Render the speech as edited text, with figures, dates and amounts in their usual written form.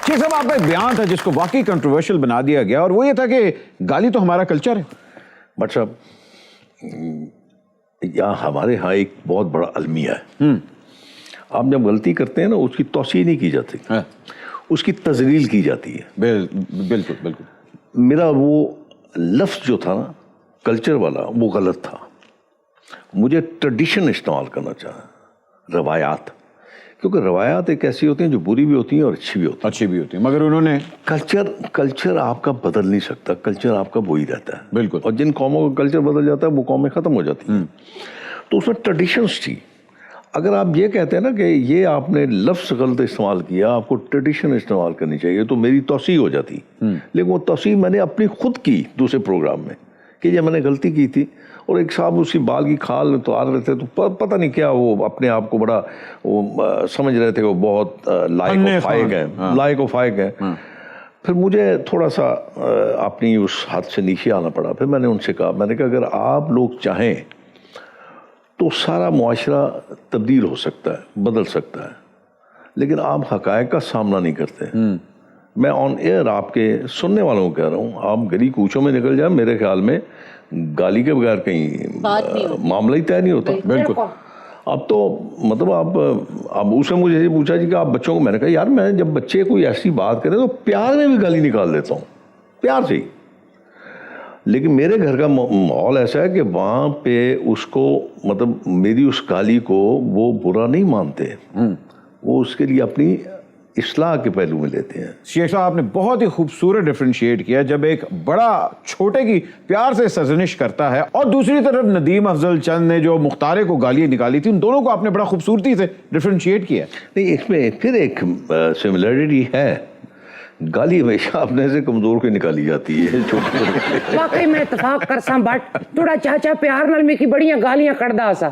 شیخ صاحب آپ کا ایک بیان تھا جس کو واقعی کنٹروورشل بنا دیا گیا اور وہ یہ تھا کہ گالی تو ہمارا کلچر ہے. بٹ صاحب یہاں ہمارے ہاں ایک بہت بڑا المیہ ہے. آپ جب غلطی کرتے ہیں نا اس کی توسیع نہیں کی جاتی, اس کی تذلیل کی جاتی ہے. بالکل بالکل. میرا وہ لفظ جو تھا نا کلچر والا وہ غلط تھا. مجھے ٹریڈیشن استعمال کرنا چاہا, روایات, کیونکہ روایات ایک ایسی ہوتی ہیں جو بری بھی ہوتی ہیں اور اچھی بھی ہوتی ہیں. مگر انہوں نے کلچر آپ کا بدل نہیں سکتا, کلچر آپ کا وہی رہتا ہے. بالکل. اور جن قوموں کا کلچر بدل جاتا ہے وہ قومیں ختم ہو جاتی ہیں. تو اس میں ٹریڈیشنس تھی. اگر آپ یہ کہتے ہیں نا کہ یہ آپ نے لفظ غلط استعمال کیا, آپ کو ٹریڈیشن استعمال کرنی چاہیے, تو میری توسیع ہو جاتی. لیکن وہ توسیع میں نے اپنی خود کی دوسرے پروگرام میں کہ یہ میں نے غلطی کی تھی. اور ایک صاحب اسی بال کی کھال تو آ رہے تھے, تو پتہ نہیں کیا وہ اپنے آپ کو بڑا وہ سمجھ رہے تھے وہ بہت لائق و فائق ہیں. پھر مجھے تھوڑا سا اپنی اس حد سے نیچے آنا پڑا. پھر میں نے ان سے کہا, میں نے کہا اگر آپ لوگ چاہیں تو سارا معاشرہ تبدیل ہو سکتا ہے, بدل سکتا ہے, لیکن آپ حقائق کا سامنا نہیں کرتے. میں آن ایئر آپ کے سننے والوں کو کہہ رہا ہوں, آپ گلی کوچوں میں نکل جائیں, میرے خیال میں گالی کے بغیر کہیں معاملہ ہی طے نہیں ہوتا. بالکل. اب تو مطلب اب اسے مجھے یہ پوچھا جی کہ آپ بچوں کو, میں نے کہا یار میں جب بچے کوئی ایسی بات کرے تو پیار میں بھی گالی نکال دیتا ہوں, پیار سے ہی. لیکن میرے گھر کا ماحول ایسا ہے کہ وہاں پہ اس کو مطلب میری اس گالی کو وہ برا نہیں مانتے, وہ اس کے لیے اپنی اصلاح کے پہلو میں لیتے ہیں. شیخ صاحب آپ نے بہت ہی خوبصورت ڈیفرینشیٹ کیا جب ایک بڑا چھوٹے کی پیار سے سرزنش کرتا ہے, اور دوسری طرف ندیم افضل چند نے جو مختارے کو گالیاں نکالی تھی, ان دونوں کو آپ نے بڑا خوبصورتی سے ڈیفرینشیٹ کیا. نہیں, اس میں پھر ایک سملیرٹی ہے, گالی ہمیشہ اپنے سے کمزور کے نکالی جاتی ہے. واقعی میں اتفاق کرساں, بٹ تھوڑا چاچا پیار نال میں کی بڑیاں گالیاں کڑدا سا.